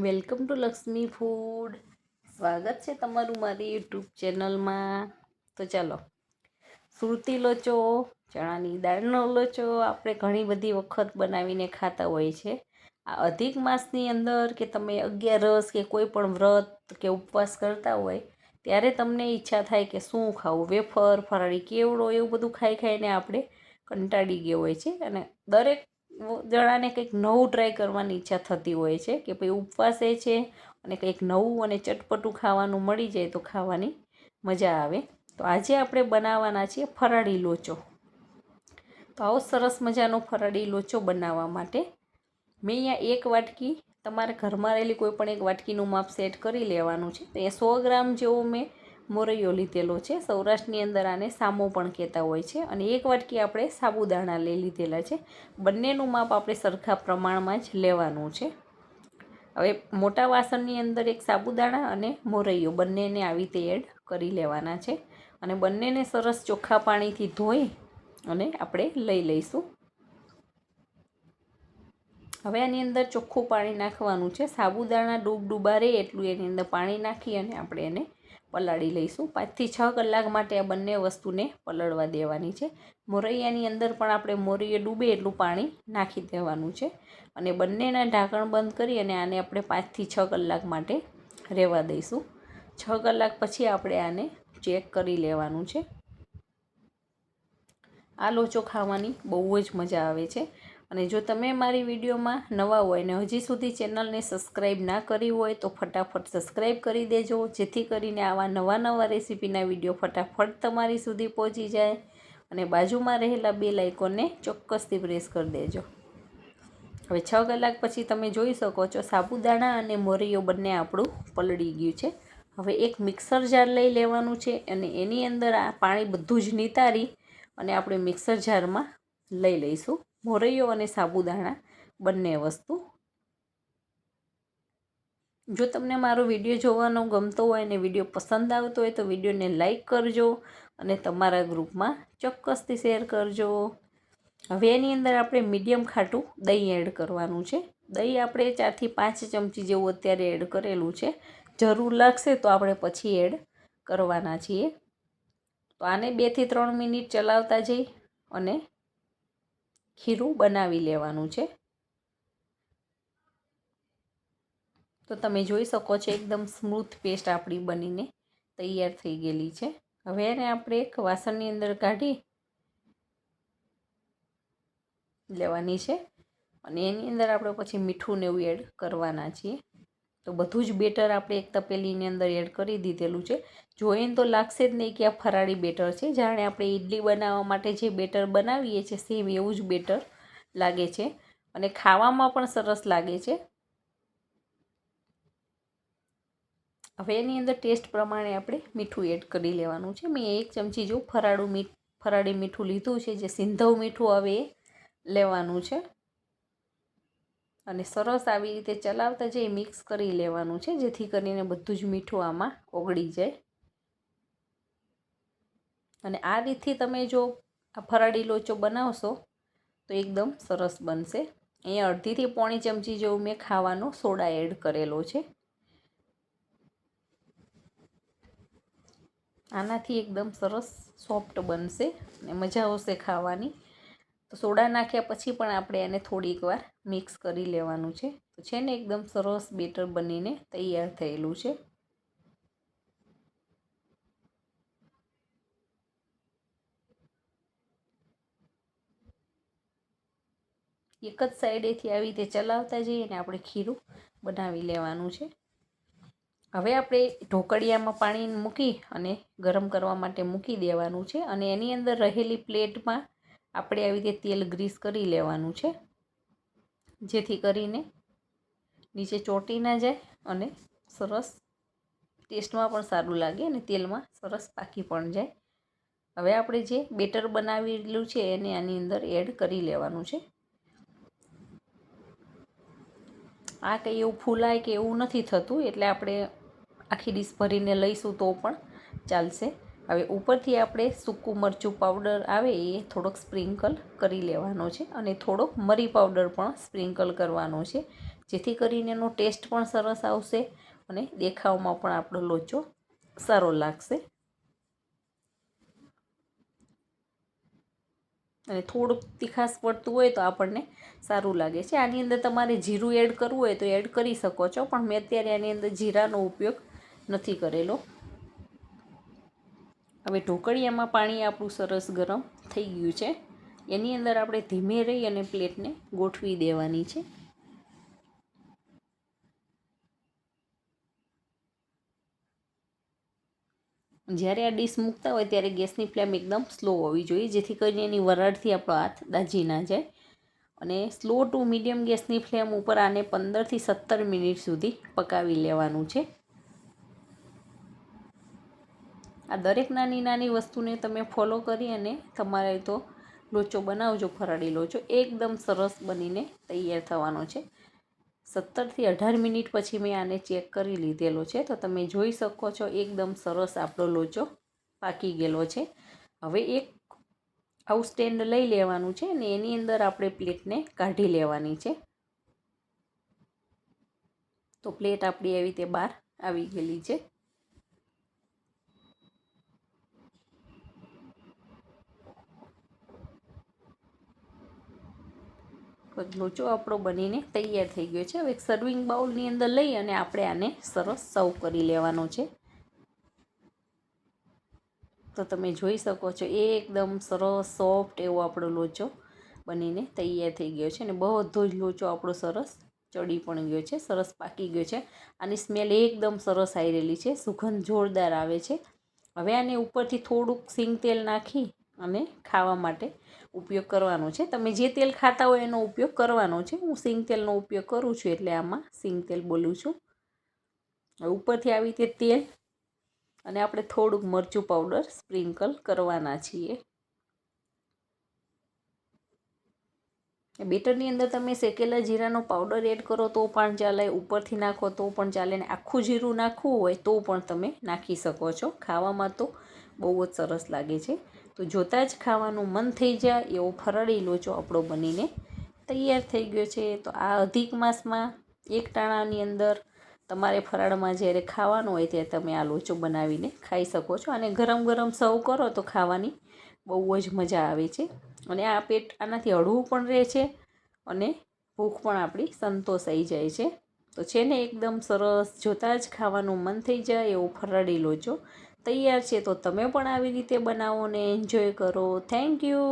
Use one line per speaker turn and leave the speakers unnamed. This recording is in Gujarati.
Welcome to Lakshmi food. સ્વાગત છે તમારું મારી યુટ્યુબ ચેનલમાં. તો ચાલો, સુરતી લોચો, ચણાની દાળનો લોચો આપણે ઘણી બધી વખત બનાવીને ખાતા હોય છે. આ અધિક માસની અંદર કે તમે 11 કે કોઈ પણ વ્રત કે ઉપવાસ કરતા હોય ત્યારે તમને ઈચ્છા થાય કે શું ખાવું, વેફર, ફરાળી કેવડો, એવું બધું ખાઈ ખાઈને આપણે કંટાળી ગયો હોય છે. અને દરેક જણાને કંઈક નવું ટ્રાય કરવાની ઈચ્છા થતી હોય છે કે ભાઈ ઉપવાસે છે અને કંઈક નવું અને ચટપટું ખાવાનું મળી જાય તો ખાવાની મજા આવે. તો આજે આપણે બનાવવાના છીએ ફરાળી લોચો. તો આવો સરસ મજાનો ફરાળી લોચો બનાવવા માટે મેં અહીંયા એક વાટકી, તમારા ઘરમાં રહેલી કોઈ પણ એક વાટકીનું માપ સેટ કરી લેવાનું છે. તો અહીંયા 100 ગ્રામ જેવો મેં મોરૈયો લીધેલો છે. સૌરાષ્ટ્રની અંદર આને સામો પણ કહેતા હોય છે. અને એક વાટકી આપણે સાબુદાણા લઈ લીધેલા છે. બંનેનું માપ આપણે સરખા પ્રમાણમાં જ લેવાનું છે. હવે મોટા વાસણની અંદર એક સાબુદાણા અને મોરૈયો બંનેને આવી રીતે એડ કરી લેવાના છે. અને બંનેને સરસ ચોખ્ખા પાણીથી ધોઈ અને આપણે લઈ લઈશું. હવે આની અંદર ચોખ્ખું પાણી નાખવાનું છે. સાબુદાણા ડૂબા રહે એટલું એની અંદર પાણી નાખી અને આપણે એને પલાળી લઈશું. 5 થી 6 કલાક માટે આ બંને વસ્તુને પલળવા દેવાની છે. મોરૈયાની અંદર પણ આપણે મોરૈયો ડૂબે એટલું પાણી નાખી દેવાનું છે. અને બંનેના ઢાંકણ બંધ કરી અને આને આપણે 5 થી 6 કલાક માટે રહેવા દઈશું. 6 કલાક પછી આપણે આને ચેક કરી લેવાનું છે. આ લોચો ખાવાની બહુ જ મજા આવે છે. અને જો તમે મારી વિડીયોમાં નવા હોય ને હજી સુધી ચેનલને સબસ્ક્રાઈબ ના કરી હોય તો ફટાફટ સબસ્ક્રાઈબ કરી દેજો, જેથી કરીને આવા નવા રેસીપીના વિડીયો ફટાફટ તમારી સુધી પહોંચી જાય. અને બાજુમાં રહેલા બેલ આઇકોનને ચોક્કસથી પ્રેસ કરી દેજો. હવે 6 કલાક પછી તમે જોઈ શકો છો સાબુદાણા અને મોરૈયો બંને આપણું પલળી ગયું છે. હવે એક મિક્સર જાર લઈ લેવાનું છે અને એની અંદર આ પાણી બધું જ નિતારી અને આપણે મિક્સર જારમાં લઈ લઈશું મોરૈયો અને સાબુદાણા બંને વસ્તુ. જો તમને મારો વિડીયો જોવાનો ગમતો હોય અને વિડીયો પસંદ આવતો હોય તો વિડીયોને લાઈક કરજો અને તમારા ગ્રુપમાં ચોક્કસથી શેર કરજો. હવે એની અંદર આપણે મીડિયમ ખાટું દહીં એડ કરવાનું છે. દહીં આપણે 4 થી 5 ચમચી જેવું અત્યારે એડ કરેલું છે. જરૂર લાગશે તો આપણે પછી એડ કરવાના છીએ. તો આને 2 થી 3 મિનિટ ચલાવતા જઈ અને ખીરું બનાવી લેવાનું છે. તો તમે જોઈ શકો છો એકદમ સ્મૂથ પેસ્ટ આપણી બનીને તૈયાર થઈ ગયેલી છે. હવે એને આપણે એક વાસણની અંદર કાઢી લેવાની છે અને એની અંદર આપણે પછી મીઠું ને એવું એડ કરવાના છીએ. તો બધું જ બેટર આપણે એક તપેલીની અંદર એડ કરી દીધેલું છે. જોઈને તો લાગશે જ નહીં કે આ ફરાળી બેટર છે. જાણે આપણે ઇડલી બનાવવા માટે જે બેટર બનાવીએ છીએ સેમ એવું જ બેટર લાગે છે અને ખાવામાં પણ સરસ લાગે છે. હવે એની અંદર ટેસ્ટ પ્રમાણે આપણે મીઠું એડ કરી લેવાનું છે. મેં 1 ચમચી જેવું ફરાળી મીઠું લીધું છે, જે સિંધવ મીઠું હવે એ લેવાનું છે. અને સરસ આવી રીતે ચલાવતા જઈ મિક્સ કરી લેવાનું છે, જેથી કરીને બધું જ મીઠું આમાં ઓગળી જાય. અને આ રીતથી તમે જો આ ફરાળી લોચો બનાવશો તો એકદમ સરસ બનશે. અહીંયા 1/2 થી 1 ચમચી જેવું મેં ખાવાનો સોડા એડ કરેલો છે. આનાથી એકદમ સરસ સોફ્ટ બનશે અને મજા આવશે ખાવાની. તો સોડા નાખ્યા પછી પણ આપણે એને થોડીક વાર મિક્સ કરી લેવાનું છે. તો છે ને એકદમ સરસ બેટર બનીને તૈયાર થયેલું છે. એક જ સાઈડેથી આવી રીતે ચલાવતા જઈએ અને આપણે ખીરું બનાવી લેવાનું છે. હવે આપણે ઢોકળિયામાં પાણી મૂકી અને ગરમ કરવા માટે મૂકી દેવાનું છે. અને એની અંદર રહેલી પ્લેટમાં આપણે આવી રીતે તેલ ગ્રીસ કરી લેવાનું છે, જેથી કરીને નીચે ચોંટી ના જાય અને સરસ ટેસ્ટમાં પણ સારું લાગે અને તેલમાં સરસ પાકી પણ જાય. હવે આપણે જે બેટર બનાવેલું છે એને આની અંદર એડ કરી લેવાનું છે. આ કંઈ એવું ફૂલાય કે એવું નથી થતું, એટલે આપણે આખી ડીશ ભરીને લઈશું તો પણ ચાલશે. હવે ઉપરથી આપણે સૂકું મરચું પાવડર આવે એ થોડોક સ્પ્રિંકલ કરી લેવાનો છે અને થોડોક મરી પાવડર પણ સ્પ્રિંકલ કરવાનો છે, જેથી કરીને એનો ટેસ્ટ પણ સરસ આવશે અને દેખાવમાં પણ આપણો લોચો સારો લાગશે. અને થોડુંક તીખાસ પડતું હોય તો આપણને સારું લાગે છે. આની અંદર તમારે જીરું એડ કરવું હોય તો એડ કરી શકો છો, પણ મેં અત્યારે આની અંદર જીરાનો ઉપયોગ નથી કરેલો. હવે ઢોકળિયામાં પાણી આપણું સરસ ગરમ થઈ ગયું છે. એની અંદર આપણે ધીમે રહી અને પ્લેટને ગોઠવી દેવાની છે. જ્યારે આ ડીશ મૂકતા હોય ત્યારે ગેસની ફ્લેમ એકદમ સ્લો હોવી જોઈએ, જેથી કરીને એની વરાળથી આપણો હાથ દાઝી ના જાય. અને સ્લો ટુ મીડિયમ ગેસની ફ્લેમ ઉપર આને 15થી 17 મિનિટ સુધી પકાવી લેવાનું છે. આ દરેક નાની નાની વસ્તુને તમે ફોલો કરી અને તમારે તો લોચો બનાવજો, ફરાળી લોચો એકદમ સરસ બનીને તૈયાર થવાનો છે. 17થી 18 મિનિટ પછી મેં આને ચેક કરી લીધેલો છે, તો તમે જોઈ શકો છો એકદમ સરસ આપણો લોચો પાકી ગયેલો છે. હવે એક આવું સ્ટેન્ડ લઈ લેવાનું છે અને એની અંદર આપણે પ્લેટને કાઢી લેવાની છે. તો પ્લેટ આપણી એવી રીતે બહાર આવી ગયેલી છે. લોચો આપણો બનીને તૈયાર થઈ ગયો છે. હવે એક સર્વિંગ બાઉલની અંદર લઈ અને આપણે આને સરસ સર્વ કરી લેવાનો છે. તો તમે જોઈ શકો છો એકદમ સરસ સોફ્ટ એવો આપણો લોચો બનીને તૈયાર થઈ ગયો છે. અને બધો જ લોચો આપણો સરસ ચડી પણ ગયો છે, સરસ પાકી ગયો છે. આની સ્મેલ એકદમ સરસ આવી રહેલી છે, સુગંધ જોરદાર આવે છે. હવે આને ઉપરથી થોડુંક સિંગ તેલ નાખી અને ખાવા માટે ઉપયોગ કરવાનો છે. તમે જે તેલ ખાતા હોય એનો ઉપયોગ કરવાનો છે. હું સિંગ તેલનો ઉપયોગ કરું છું એટલે આમાં સિંગ તેલ બોલું છું. ઉપરથી આવી રીતે તેલ અને આપણે થોડુંક મરચું પાવડર સ્પ્રિંકલ કરવાના છીએ. બેટરની અંદર તમે શેકેલા જીરાનો પાવડર એડ કરો તો પણ ચાલે, ઉપરથી નાખો તો પણ ચાલે, ને આખું જીરું નાખવું હોય તો પણ તમે નાખી શકો છો. ખાવામાં તો બહુ જ સરસ લાગે છે. તો જોતાં જ ખાવાનું મન થઈ જાય એવો ફરાળી લોચો આપણો બનીને તૈયાર થઈ ગયો છે. તો આ અધિક માસમાં એક ટાણાની અંદર તમારે ફરાળમાં જ્યારે ખાવાનું હોય ત્યારે તમે આ લોચો બનાવીને ખાઈ શકો છો. અને ગરમ ગરમ સર્વ કરો તો ખાવાની બહુ જ મજા આવે છે. અને આ પેટ આનાથી હળવું પણ રહે છે અને ભૂખ પણ આપણી સંતોષાઈ જાય છે. તો છે ને એકદમ સરસ, જોતાં જ ખાવાનું મન થઈ જાય એવો ફરાળી લોચો તૈયાર છે. તો તમે પણ આવી રીતે બનાવો ને એન્જોય કરો. Thank you.